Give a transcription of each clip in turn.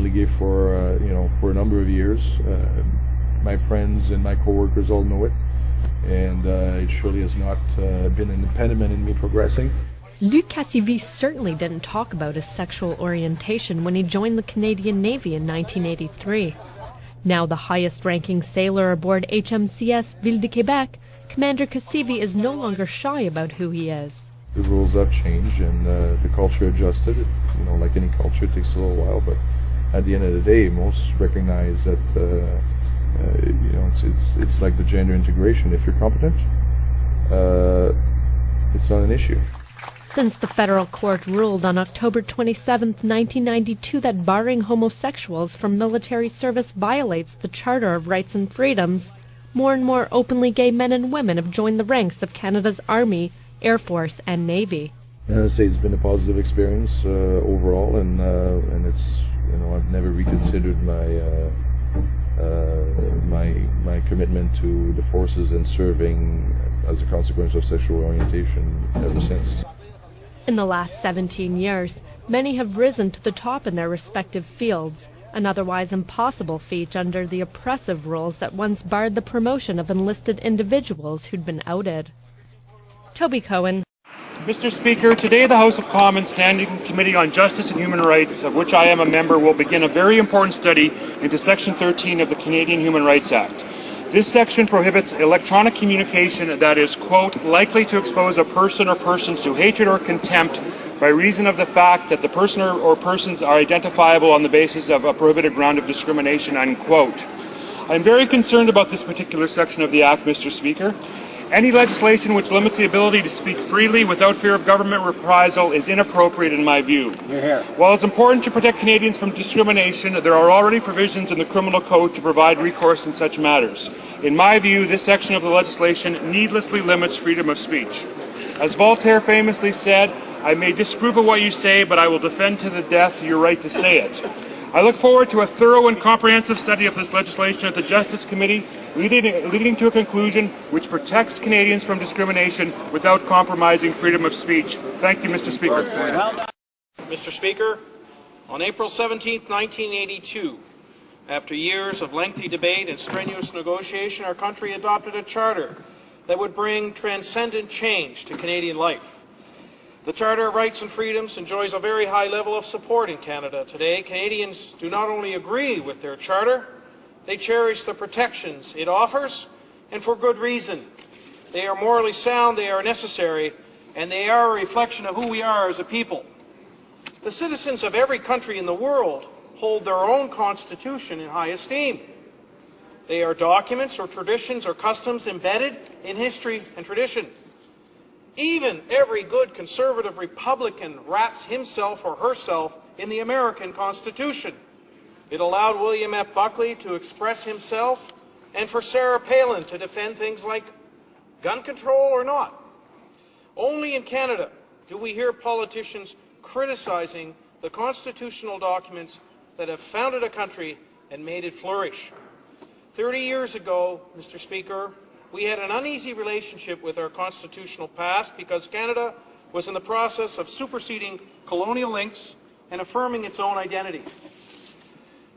openly gay for for a number of years. My friends and my coworkers all know it, and it surely has not been an impediment in me progressing. Luc Cassivi certainly didn't talk about his sexual orientation when he joined the Canadian Navy in 1983. Now the highest-ranking sailor aboard HMCS Ville de Québec, Commander Cassivi is no longer shy about who he is. The rules have changed and the culture adjusted. Like any culture, it takes a little while, but at the end of the day, most recognize that it's like the gender integration. If you're competent, it's not an issue. Since the federal court ruled on October 27, 1992 that barring homosexuals from military service violates the Charter of Rights and Freedoms, more and more openly gay men and women have joined the ranks of Canada's Army, Air Force and Navy. I'd say it's been a positive experience overall, and it's I've never reconsidered my commitment to the forces and serving as a consequence of sexual orientation ever since. In the last 17 years, many have risen to the top in their respective fields, an otherwise impossible feat under the oppressive rules that once barred the promotion of enlisted individuals who'd been outed. Toby Cohen. Mr. Speaker, today the House of Commons Standing Committee on Justice and Human Rights, of which I am a member, will begin a very important study into Section 13 of the Canadian Human Rights Act. This section prohibits electronic communication that is, quote, likely to expose a person or persons to hatred or contempt by reason of the fact that the person or persons are identifiable on the basis of a prohibited ground of discrimination, unquote. I'm very concerned about this particular section of the Act, Mr. Speaker. Any legislation which limits the ability to speak freely without fear of government reprisal is inappropriate in my view. While it's important to protect Canadians from discrimination, there are already provisions in the Criminal Code to provide recourse in such matters. In my view, this section of the legislation needlessly limits freedom of speech. As Voltaire famously said, I may disapprove of what you say, but I will defend to the death your right to say it. I look forward to a thorough and comprehensive study of this legislation at the Justice Committee, leading to a conclusion which protects Canadians from discrimination without compromising freedom of speech. Thank you, Mr. Speaker. Mr. Speaker, on April 17, 1982, after years of lengthy debate and strenuous negotiation, our country adopted a charter that would bring transcendent change to Canadian life. The Charter of Rights and Freedoms enjoys a very high level of support in Canada today. Canadians do not only agree with their charter, they cherish the protections it offers, and for good reason. They are morally sound, they are necessary, and they are a reflection of who we are as a people. The citizens of every country in the world hold their own constitution in high esteem. They are documents or traditions or customs embedded in history and tradition. Even every good conservative Republican wraps himself or herself in the American Constitution. It allowed William F. Buckley to express himself and for Sarah Palin to defend things like gun control or not. Only in Canada do we hear politicians criticizing the constitutional documents that have founded a country and made it flourish. 30 years ago, Mr. Speaker, we had an uneasy relationship with our constitutional past because Canada was in the process of superseding colonial links and affirming its own identity.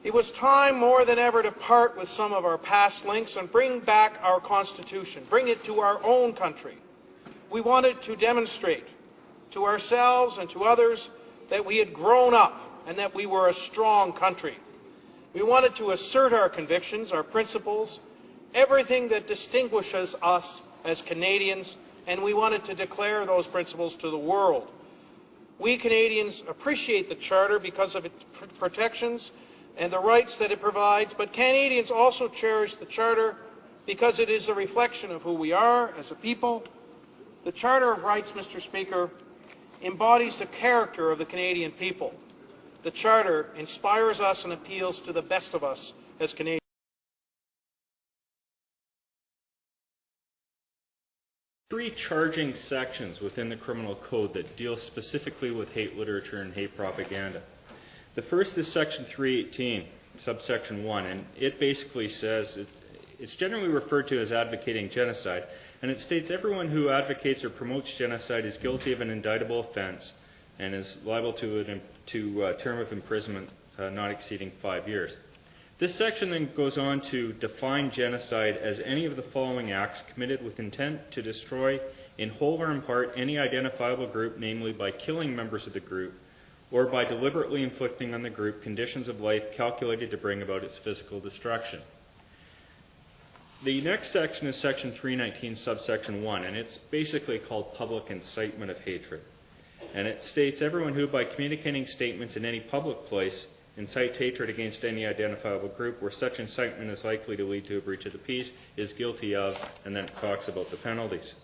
It was time more than ever to part with some of our past links and bring back our Constitution, bring it to our own country. We wanted to demonstrate to ourselves and to others that we had grown up and that we were a strong country. We wanted to assert our convictions, our principles, everything that distinguishes us as Canadians, and we wanted to declare those principles to the world. We Canadians appreciate the Charter because of its protections and the rights that it provides, but Canadians also cherish the Charter because it is a reflection of who we are as a people. The Charter of Rights, Mr. Speaker, embodies the character of the Canadian people. The Charter inspires us and appeals to the best of us as Canadians. Three charging sections within the Criminal Code that deal specifically with hate literature and hate propaganda. The first is Section 318, subsection 1, and it basically says, it's generally referred to as advocating genocide, and it states everyone who advocates or promotes genocide is guilty of an indictable offense and is liable to a term of imprisonment not exceeding 5 years. This section then goes on to define genocide as any of the following acts committed with intent to destroy in whole or in part any identifiable group, namely by killing members of the group or by deliberately inflicting on the group conditions of life calculated to bring about its physical destruction. The next section is section 319, subsection 1, and it's basically called public incitement of hatred. And it states, everyone who by communicating statements in any public place incites hatred against any identifiable group where such incitement is likely to lead to a breach of the peace is guilty of, and then it talks about the penalties.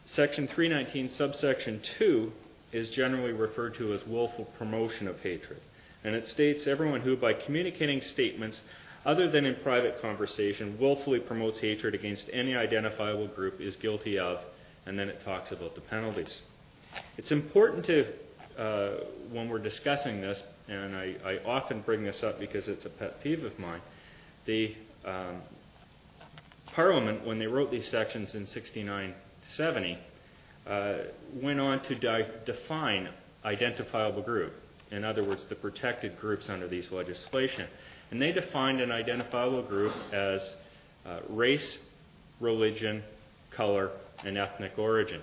Section 319, subsection 2 is generally referred to as willful promotion of hatred. And it states, everyone who by communicating statements other than in private conversation willfully promotes hatred against any identifiable group is guilty of, and then it talks about the penalties. It's important to, when we're discussing this, and I often bring this up because it's a pet peeve of mine, the Parliament, when they wrote these sections in 6970, went on to define identifiable group. In other words, the protected groups under these legislation. And they defined an identifiable group as race, religion, color, and ethnic origin.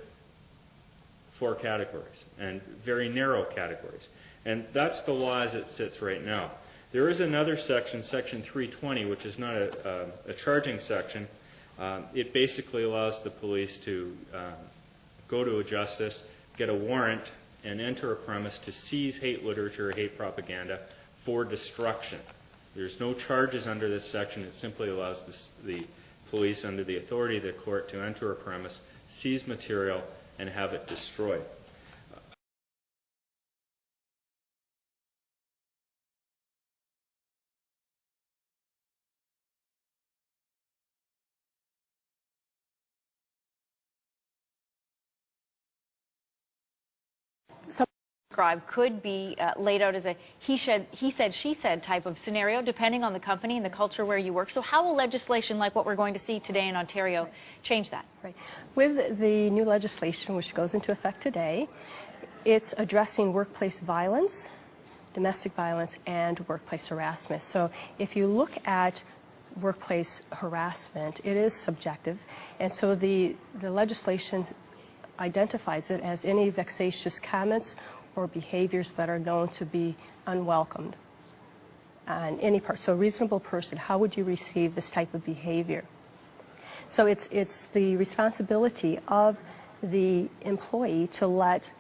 4 categories, and very narrow categories. And that's the law as it sits right now. There is another section, section 320, which is not a charging section. It basically allows the police to go to a justice, get a warrant, and enter a premise to seize hate literature or hate propaganda for destruction. There's no charges under this section. It simply allows the police, under the authority of the court, to enter a premise, seize material, and have it destroyed. Could be laid out as a he said, she said type of scenario, depending on the company and the culture where you work. So how will legislation like what we're going to see today in Ontario change that? Right. With the new legislation, which goes into effect today, it's addressing workplace violence, domestic violence, and workplace harassment. So if you look at workplace harassment, it is subjective, and so the legislation identifies it as any vexatious comments or behaviors that are known to be unwelcomed on any part. So a reasonable person, how would you receive this type of behavior? So it's the responsibility of the employee to let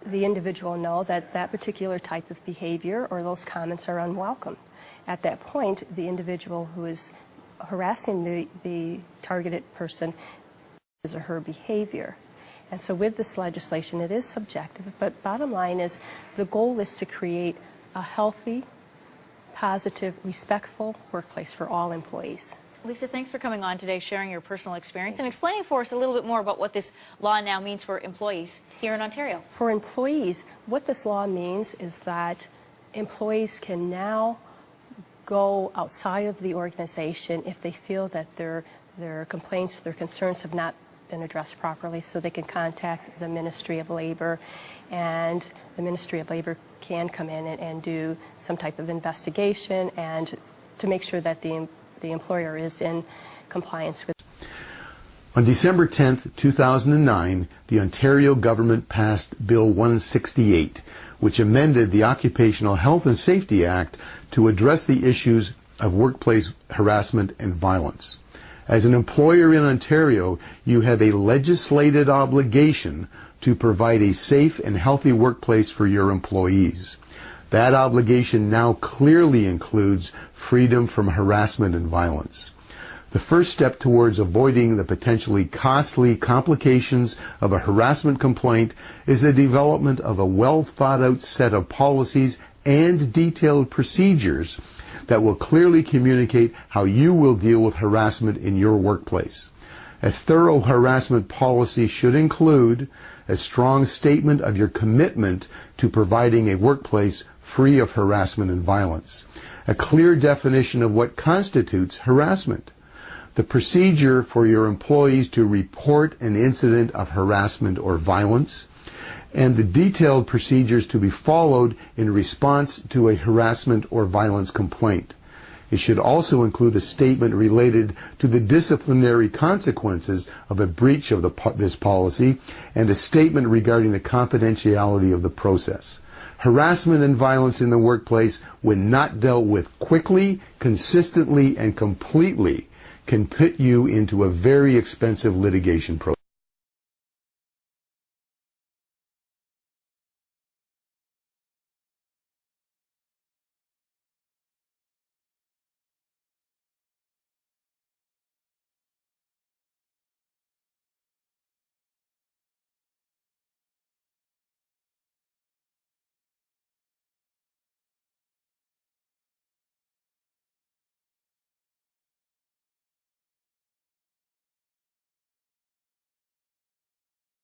the individual know that that particular type of behavior or those comments are unwelcome. At that point, the individual who is harassing the targeted person his or her behavior. And so with this legislation, it is subjective, but bottom line is the goal is to create a healthy, positive, respectful workplace for all employees. Lisa, thanks for coming on today, sharing your personal experience and explaining for us a little bit more about what this law now means for employees here in Ontario. For employees, what this law means is that employees can now go outside of the organization if they feel that their complaints, their concerns have not been addressed properly, so they can contact the Ministry of Labor, and the Ministry of Labor can come in and do some type of investigation and to make sure that the employer is in compliance with. On December 10th, 2009, the Ontario government passed Bill 168, which amended the Occupational Health and Safety Act to address the issues of workplace harassment and violence. As an employer in Ontario, you have a legislated obligation to provide a safe and healthy workplace for your employees. That obligation now clearly includes freedom from harassment and violence. The first step towards avoiding the potentially costly complications of a harassment complaint is the development of a well-thought-out set of policies and detailed procedures that will clearly communicate how you will deal with harassment in your workplace. A thorough harassment policy should include a strong statement of your commitment to providing a workplace free of harassment and violence, a clear definition of what constitutes harassment, the procedure for your employees to report an incident of harassment or violence, and the detailed procedures to be followed in response to a harassment or violence complaint. It should also include a statement related to the disciplinary consequences of a breach of this policy and a statement regarding the confidentiality of the process. Harassment and violence in the workplace, when not dealt with quickly, consistently, and completely, can put you into a very expensive litigation process.